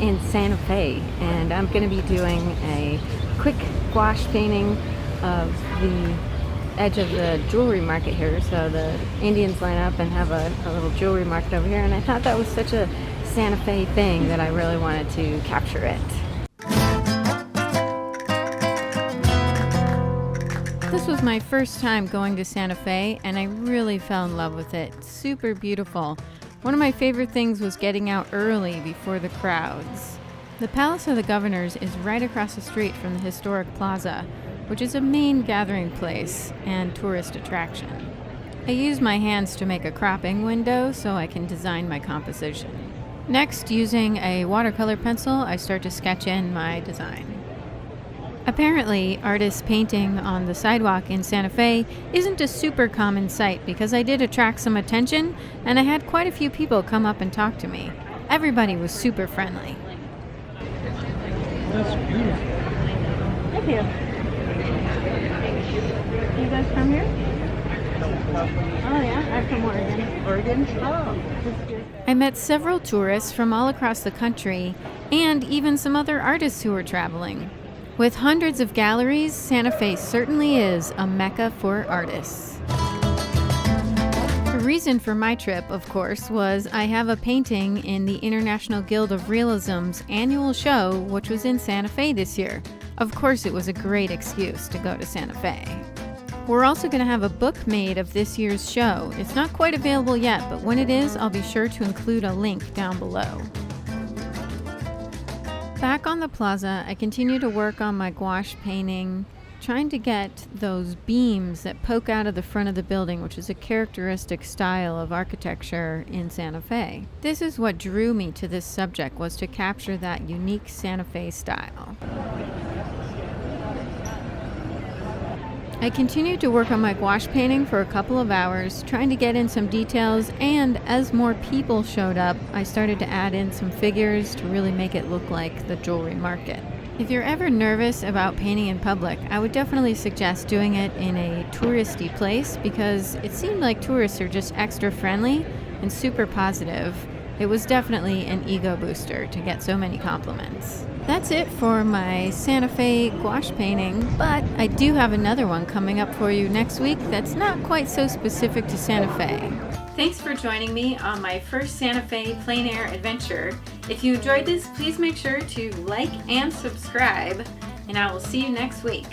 in Santa Fe, and I'm going to be doing a quick gouache painting of the edge of the jewelry market here. So the Indians line up and have a little jewelry market over here, and I thought that was such a Santa Fe thing that I really wanted to capture it. This was my first time going to Santa Fe, and I really fell in love with it. Super beautiful. One of my favorite things was getting out early before the crowds. The Palace of the Governors is right across the street from the historic plaza, which is a main gathering place and tourist attraction. I use my hands to make a cropping window so I can design my composition. Next, using a watercolor pencil, I start to sketch in my design. Apparently, artists painting on the sidewalk in Santa Fe isn't a super common sight because I did attract some attention and I had quite a few people come up and talk to me. Everybody was super friendly. That's beautiful. Thank you. You guys from here? Oh yeah, I'm from Oregon. Oregon? Oh. I met several tourists from all across the country and even some other artists who were traveling. With hundreds of galleries, Santa Fe certainly is a mecca for artists. The reason for my trip, of course, was I have a painting in the International Guild of Realism's annual show, which was in Santa Fe this year. Of course, it was a great excuse to go to Santa Fe. We're also going to have a book made of this year's show. It's not quite available yet, but when it is, I'll be sure to include a link down below. Back on the plaza, I continue to work on my gouache painting, trying to get those beams that poke out of the front of the building, which is a characteristic style of architecture in Santa Fe. This is what drew me to this subject, was to capture that unique Santa Fe style. I continued to work on my gouache painting for a couple of hours, trying to get in some details, and as more people showed up, I started to add in some figures to really make it look like the jewelry market. If you're ever nervous about painting in public, I would definitely suggest doing it in a touristy place because it seemed like tourists are just extra friendly and super positive. It was definitely an ego booster to get so many compliments. That's it for my Santa Fe gouache painting, but I do have another one coming up for you next week that's not quite so specific to Santa Fe. Thanks for joining me on my first Santa Fe plein air adventure. If you enjoyed this, please make sure to like and subscribe, and I will see you next week.